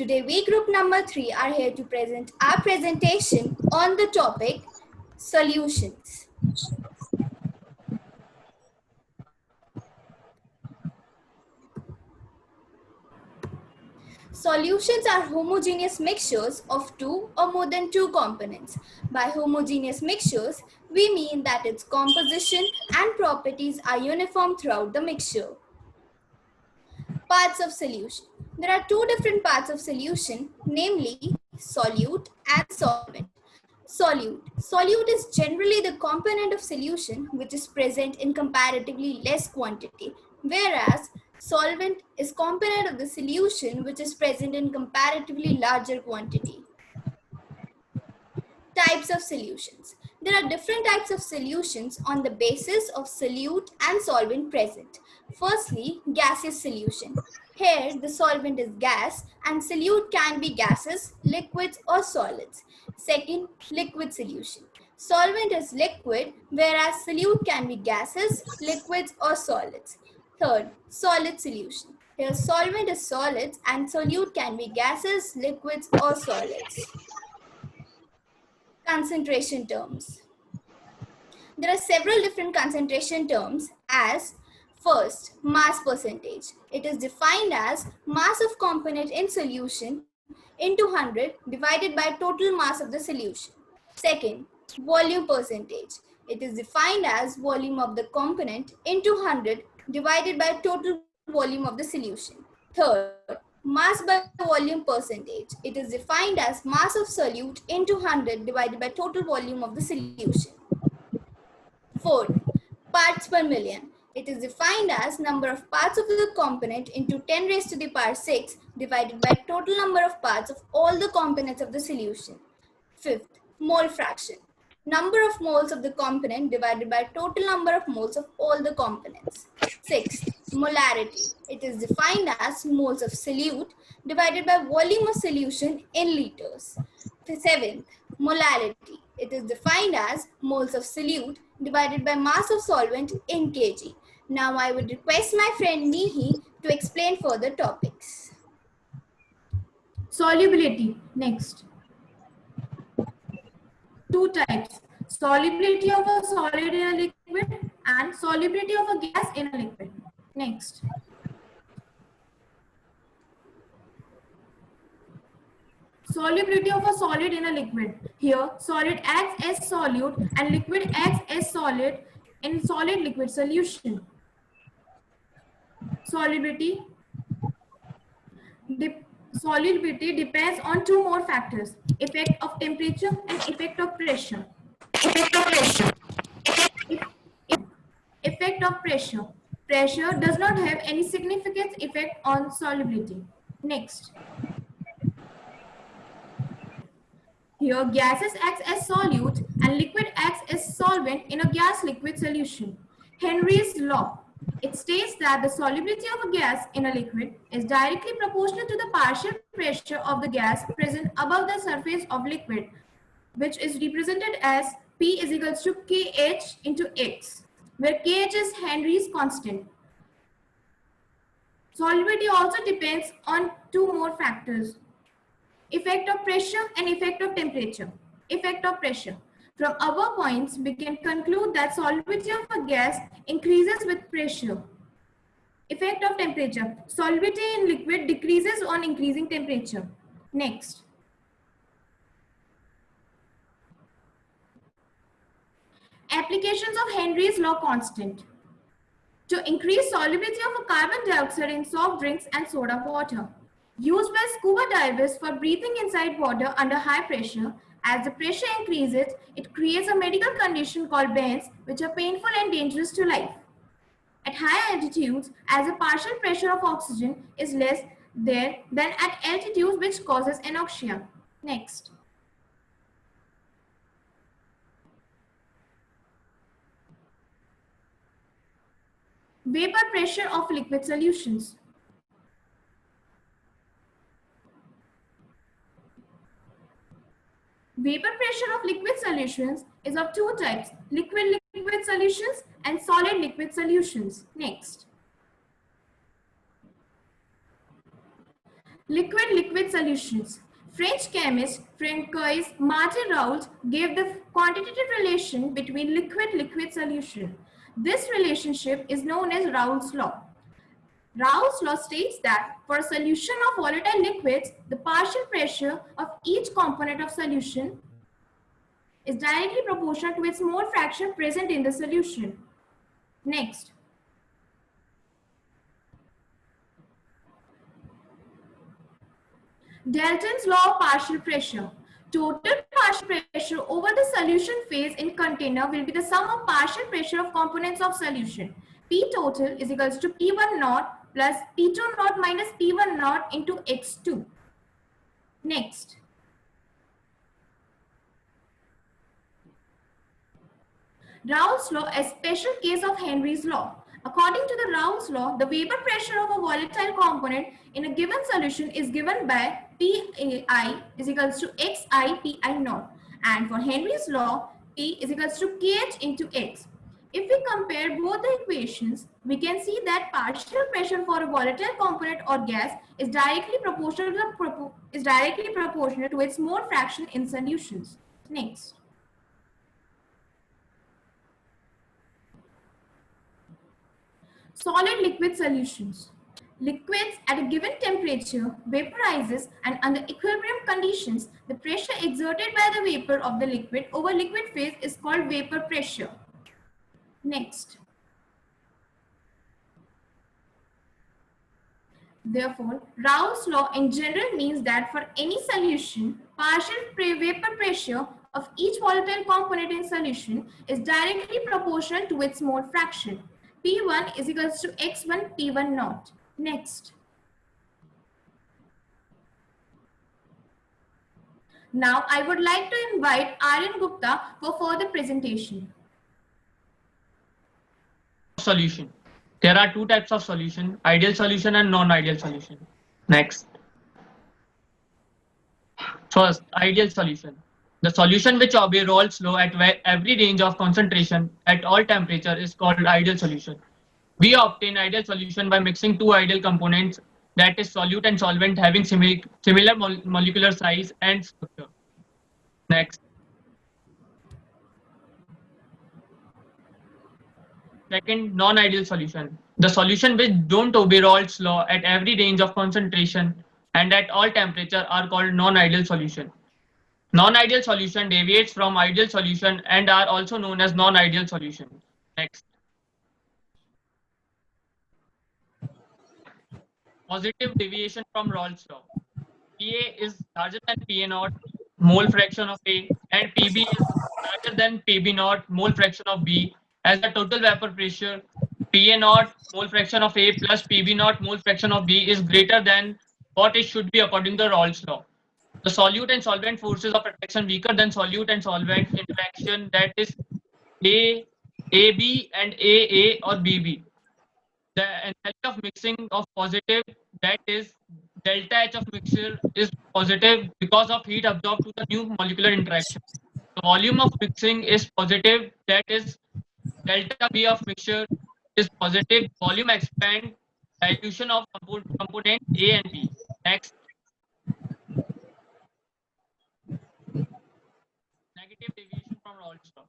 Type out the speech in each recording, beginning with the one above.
Today we group number 3 are here to present our presentation on the topic solutions. Solutions are homogeneous mixtures of two or more than two components. By homogeneous mixtures, we mean that its composition and properties are uniform throughout the mixture. Parts of solution. There are two different parts of solution, namely solute and solvent. Solute is generally the component of solution which is present in comparatively less quantity, whereas solvent is component of the solution which is present in comparatively larger quantity. Types of solutions. There are different types of solutions on the basis of solute and solvent present. Firstly, gaseous solution. Here, the solvent is gas and solute can be gases, liquids or solids. Second, liquid solution. Solvent is liquid, whereas solute can be gases, liquids or solids. Third, solid solution. Here, solvent is solids and solute can be gases, liquids or solids. Concentration terms. There are several different concentration terms as first, mass percentage. It is defined as mass of component in solution into 100 divided by total mass of the solution. Second, volume percentage. It is defined as volume of the component into 100 divided by total volume of the solution. Third, mass by volume percentage. It is defined as mass of solute into 100 divided by total volume of the solution. Fourth, parts per million. It is defined as number of parts of the component into 10 raised to the power 6 divided by total number of parts of all the components of the solution. Fifth, mole fraction. Number of moles of the component divided by total number of moles of all the components. Sixth, molarity. It is defined as moles of solute divided by volume of solution in liters. Seventh, molality. It is defined as moles of solute divided by mass of solvent in kg. Now I would request my friend Nihi to explain further topics. Solubility. Next. Two types. Solubility of a solid in a liquid and solubility of a gas in a liquid. Next. Solubility of a solid in a liquid. Here, solid acts as solute and liquid acts as solid in solid liquid solution. Solubility depends on two more factors: effect of temperature and effect of pressure. Effect of pressure. Pressure does not have any significant effect on solubility. Next. Here, gases act as solute and liquid acts as solvent in a gas-liquid solution. Henry's law. It states that the solubility of a gas in a liquid is directly proportional to the partial pressure of the gas present above the surface of liquid, which is represented as P is equals to Kh into X, where Kh is Henry's constant. Solubility also depends on two more factors: effect of pressure and effect of temperature. Effect of pressure. From above points, we can conclude that solubility of a gas increases with pressure. Effect of temperature. Solubility in liquid decreases on increasing temperature. Next. Applications of Henry's law constant. To increase solubility of a carbon dioxide in soft drinks and soda water. Used by scuba divers for breathing inside water under high pressure. As the pressure increases, it creates a medical condition called bends, which are painful and dangerous to life. At high altitudes, as the partial pressure of oxygen is less there than at altitudes, which causes anoxia. Next. Vapor pressure of liquid solutions. Vapor pressure of liquid solutions is of two types: liquid-liquid solutions and solid-liquid solutions. Next. Liquid-liquid solutions. French chemist Francois Martin Raoult gave the quantitative relation between liquid-liquid solution. This relationship is known as Raoult's law. Raoult's law states that for a solution of volatile liquids, the partial pressure of each component of solution is directly proportional to its mole fraction present in the solution. Next. Dalton's law of partial pressure. Total partial pressure over the solution phase in container will be the sum of partial pressure of components of solution. P total is equals to P1 naught plus P2 naught minus P1 naught into X2. Next. Raoult's law, a special case of Henry's law. According to the Raoult's law, the vapor pressure of a volatile component in a given solution is given by Pi is equals to Xi Pi naught. And for Henry's law, P is equals to Kh into X. If we compare both the equations, we can see that partial pressure for a volatile component or gas is directly proportional to its mole fraction in solutions. Next. Solid liquid solutions. Liquids at a given temperature vaporizes, and under equilibrium conditions, the pressure exerted by the vapor of the liquid over liquid phase is called vapor pressure. Next. Therefore, Raoult's law in general means that for any solution, partial vapor pressure of each volatile component in solution is directly proportional to its mole fraction. P1 is equals to X1 P1 naught. Next. Now I would like to invite Aryan Gupta for further presentation. Solution. There are two types of solution, ideal solution and non-ideal solution. Next. First, ideal solution. The solution which obeys Raoult's law at every range of concentration at all temperature is called ideal solution. We obtain ideal solution by mixing two ideal components, that is solute and solvent, having similar molecular size and structure. Next. Second, non-ideal solution. The solution which don't obey Raoult's law at every range of concentration and at all temperature are called non-ideal solution. Non-ideal solution deviates from ideal solution and are also known as non-ideal solution. Next. Positive deviation from Raoult's law. Pa is larger than Pa naught, mole fraction of A, and Pb is larger than Pb naught, mole fraction of B, as the total vapor pressure Pa naught, mole fraction of A plus Pb naught, mole fraction of B is greater than what it should be according to Raoult's law. The solute and solvent forces of attraction weaker than solute and solvent interaction, that is AB and AA or BB. The enthalpy of mixing of positive, that is delta H of mixture, is positive because of heat absorbed to the new molecular interaction. The volume of mixing is positive, that is delta V of mixture is positive. Volume expand, dilution of component A and B. Next. Negative deviation from Raoult's law.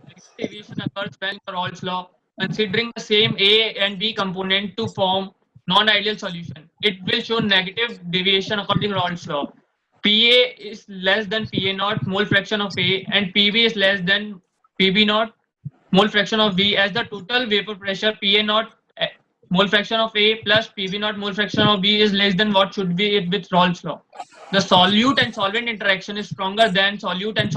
Negative deviation occurs when the Raoult's law, considering the same A and B component to form non-ideal solution. It will show negative deviation according to Raoult's law. Pa is less than Pa naught, mole fraction of A, and Pb is less than Pb naught, mole fraction of B, as the total vapor pressure Pa naught, mole fraction of A plus Pb naught, mole fraction of B is less than what should be it with Raoult's law. The solute and solvent interaction is stronger than solute and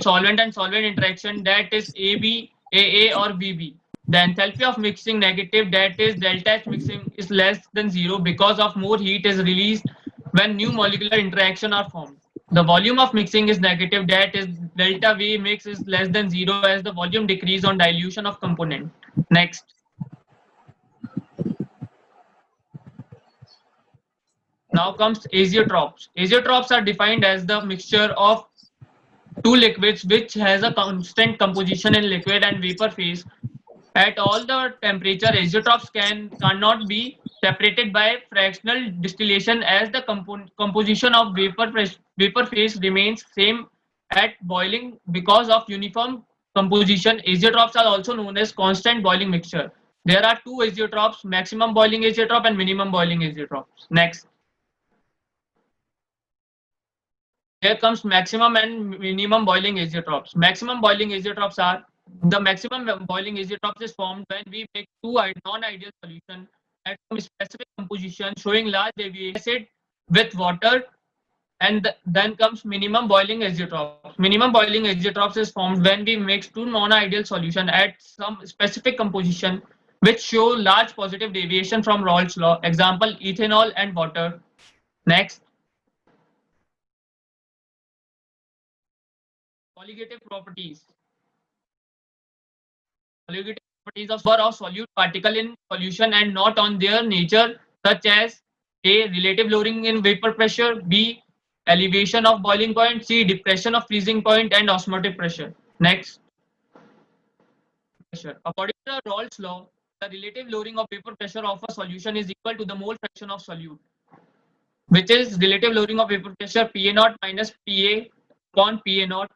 solvent interaction, that is AB, AA or BB. The enthalpy of mixing negative, that is delta H mixing, is less than 0 because of more heat is released when new molecular interaction are formed. The volume of mixing is negative, that is delta V mix is less than 0 as the volume decrease on dilution of component. Next. Now comes azeotropes. Azeotropes are defined as the mixture of two liquids which has a constant composition in liquid and vapor phase At all the temperature, azeotrophs cannot be separated by fractional distillation as the composition of vapor phase remains same at boiling because of uniform composition. Azeotrophs are also known as constant boiling mixture. There are two azeotrophs, maximum boiling azeotroph and minimum boiling azeotrophs. Next. Here comes maximum and minimum boiling azeotrophs. Maximum boiling azeotrophs are the maximum boiling azeotrophs is formed when we make two non-ideal solution at some specific composition showing large deviation acid with water, and then comes minimum boiling azeotrophs. Minimum boiling azeotrophs is formed when we mix two non-ideal solution at some specific composition which show large positive deviation from Raoult's law. Example, ethanol and water. Next. Colligative properties. Colligative properties of number of solute particle in solution and not on their nature, such as A. Relative lowering in vapor pressure, B. Elevation of boiling point, C. Depression of freezing point, and osmotic pressure. Next. Pressure. According to Raoult's law, the relative lowering of vapor pressure of a solution is equal to the mole fraction of solute, which is relative lowering of vapor pressure Pa naught minus Pa upon Pa naught.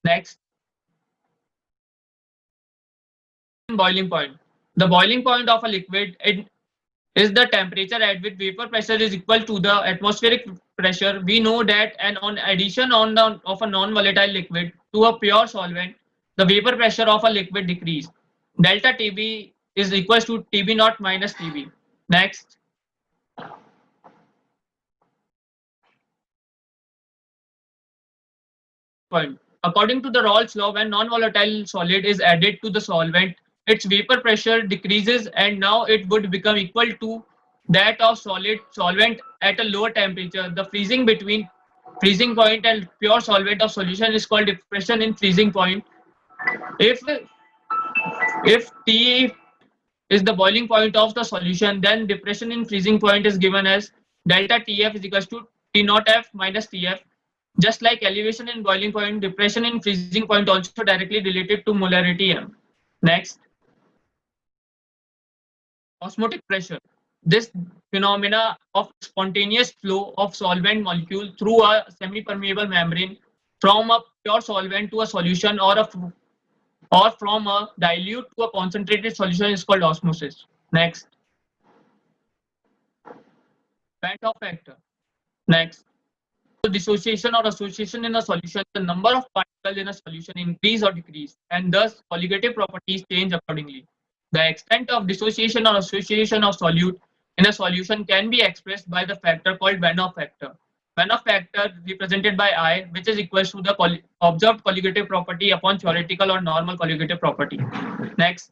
Next. Boiling point. The boiling point of a liquid is the temperature at which vapor pressure is equal to the atmospheric pressure. We know that and on addition of a non-volatile liquid to a pure solvent, the vapor pressure of a liquid decrease. Delta Tb is equals to Tb naught minus Tb. Next. Point. According to the Raoult's law, when non-volatile solid is added to the solvent, its vapor pressure decreases and now it would become equal to that of solvent at a lower temperature. The freezing between freezing point and pure solvent of solution is called depression in freezing point. If T is the boiling point of the solution, then depression in freezing point is given as delta Tf is equals to T naught F minus Tf. Just like elevation in boiling point, depression in freezing point also directly related to molarity M. Next. Osmotic pressure. This phenomena of spontaneous flow of solvent molecule through a semi-permeable membrane from a pure solvent to a solution or from a dilute to a concentrated solution is called osmosis. Next. Bandt-Hoff factor. Next. Dissociation or association in a solution, the number of particles in a solution increase or decrease, and thus colligative properties change accordingly. The extent of dissociation or association of solute in a solution can be expressed by the factor called Bandt-Hoff factor. Bandt-Hoff factor represented by I, which is equal to the observed colligative property upon theoretical or normal colligative property. Next.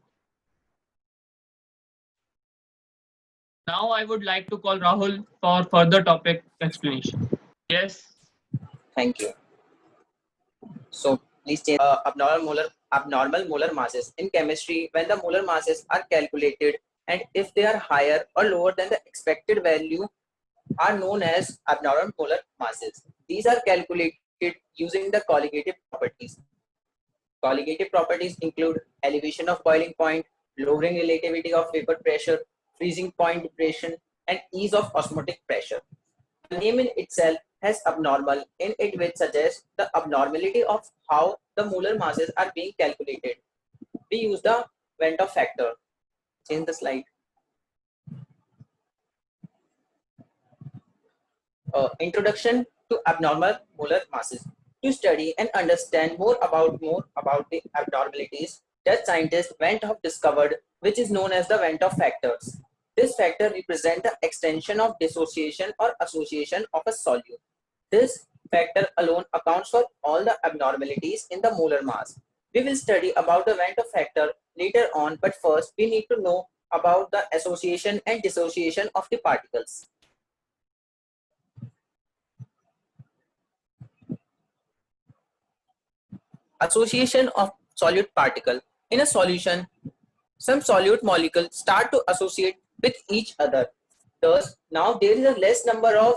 Now I would like to call Rahul for further topic explanation. Yes. Thank you. So please change abnormal molar masses. In chemistry, when the molar masses are calculated and if they are higher or lower than the expected value are known as abnormal molar masses. These are calculated using the colligative properties. Colligative properties include elevation of boiling point, lowering relativity of vapor pressure, freezing point depression, and ease of osmotic pressure. The name in itself has abnormal in it, which suggests the abnormality of how the molar masses are being calculated. We use the Bandt-Hoff factor. Change the slide. Introduction to abnormal molar masses. To study and understand more about the abnormalities that scientist Bandt-Hoff discovered, which is known as the Bandt-Hoff factors. This factor represents the extension of dissociation or association of a solute. This factor alone accounts for all the abnormalities in the molar mass. We will study about the Bandt-Hoff factor later on, but first we need to know about the association and dissociation of the particles. Association of solute particle. In a solution, some solute molecules start to associate with each other. Thus, now there is a less number of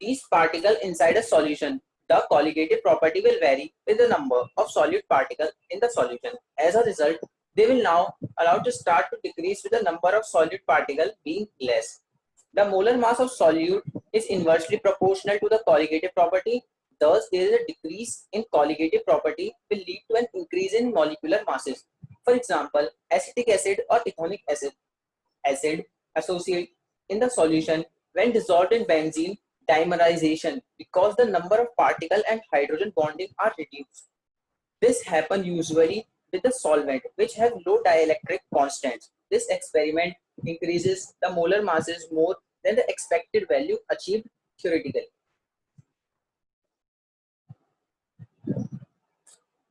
these particles inside a solution. The colligative property will vary with the number of solute particles in the solution. As a result, they will now allow to start to decrease with the number of solute particle being less. The molar mass of solute is inversely proportional to the colligative property. Thus, there is a decrease in colligative property will lead to an increase in molecular masses. For example, acetic acid or ethonic acid associate in the solution when dissolved in benzene dimerization because the number of particle and hydrogen bonding are reduced. This happens usually with the solvent which have low dielectric constants. This experiment increases the molar masses more than the expected value achieved theoretically.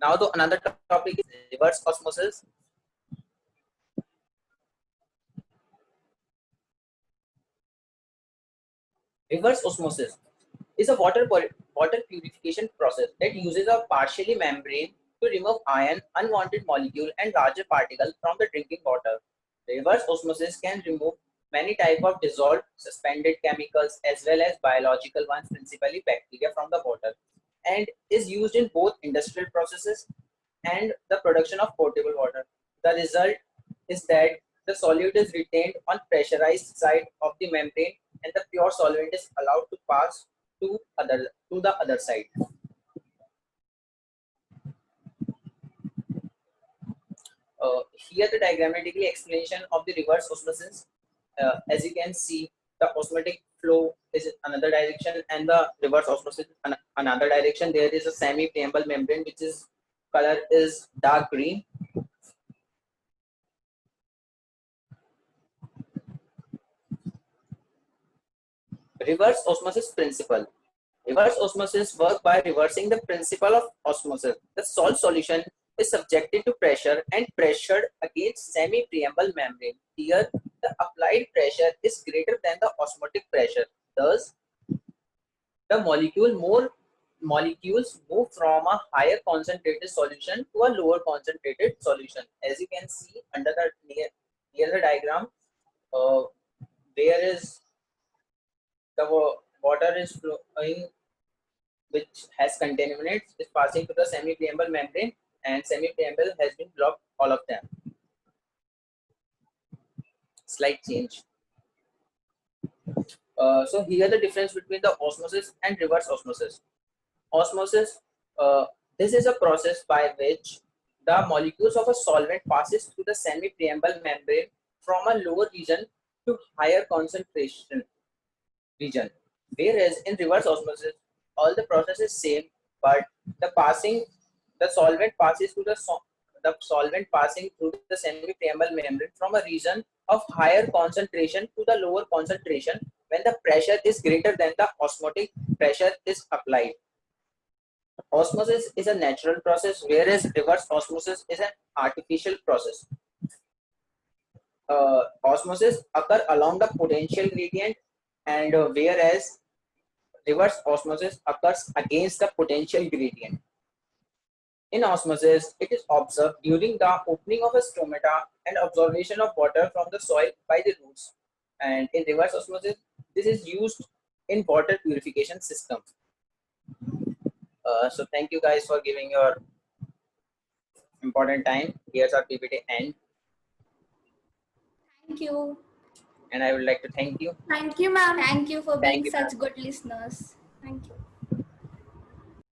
Now another topic is reverse osmosis. Reverse osmosis is a water purification process that uses a partially membrane to remove ion, unwanted molecule and larger particles from the drinking water. Reverse osmosis can remove many types of dissolved suspended chemicals as well as biological ones, principally bacteria, from the water, and is used in both industrial processes and the production of potable water. The result is that the solute is retained on pressurized side of the membrane and the pure solvent is allowed to pass to the other side. Here the diagrammatically explanation of the reverse osmosis. As you can see, the osmotic flow is another direction and the reverse osmosis another direction. There is a semi-permeable membrane which is color is dark green. Reverse osmosis principle. Reverse osmosis work by reversing the principle of osmosis. The salt solution is subjected to pressure and pressured against semi-permeable membrane. Here, the applied pressure is greater than the osmotic pressure. Thus, the molecules move from a higher concentrated solution to a lower concentrated solution. As you can see under the near the diagram, there is the water is flowing which has contaminants is passing to the semi-permeable membrane and semi-permeable has been blocked all of them. Slight change. So here the difference between the osmosis and reverse osmosis. Osmosis, this is a process by which the molecules of a solvent passes through the semi-permeable membrane from a lower region to higher concentration region. Whereas in reverse osmosis, all the process is same, but the solvent passes through the solvent passing through the semi-permeable membrane from a region of higher concentration to the lower concentration when the pressure is greater than the osmotic pressure is applied. Osmosis is a natural process, whereas reverse osmosis is an artificial process. Osmosis occur along the potential gradient, and whereas reverse osmosis occurs against the potential gradient. In osmosis, it is observed during the opening of a stomata and observation of water from the soil by the roots. And in reverse osmosis, this is used in water purification systems. So thank you guys for giving your important time. Here's our PPT end. Thank you. And I would like to thank you. Thank you, ma'am. Thank you for Thank being you, such good listeners. Thank you.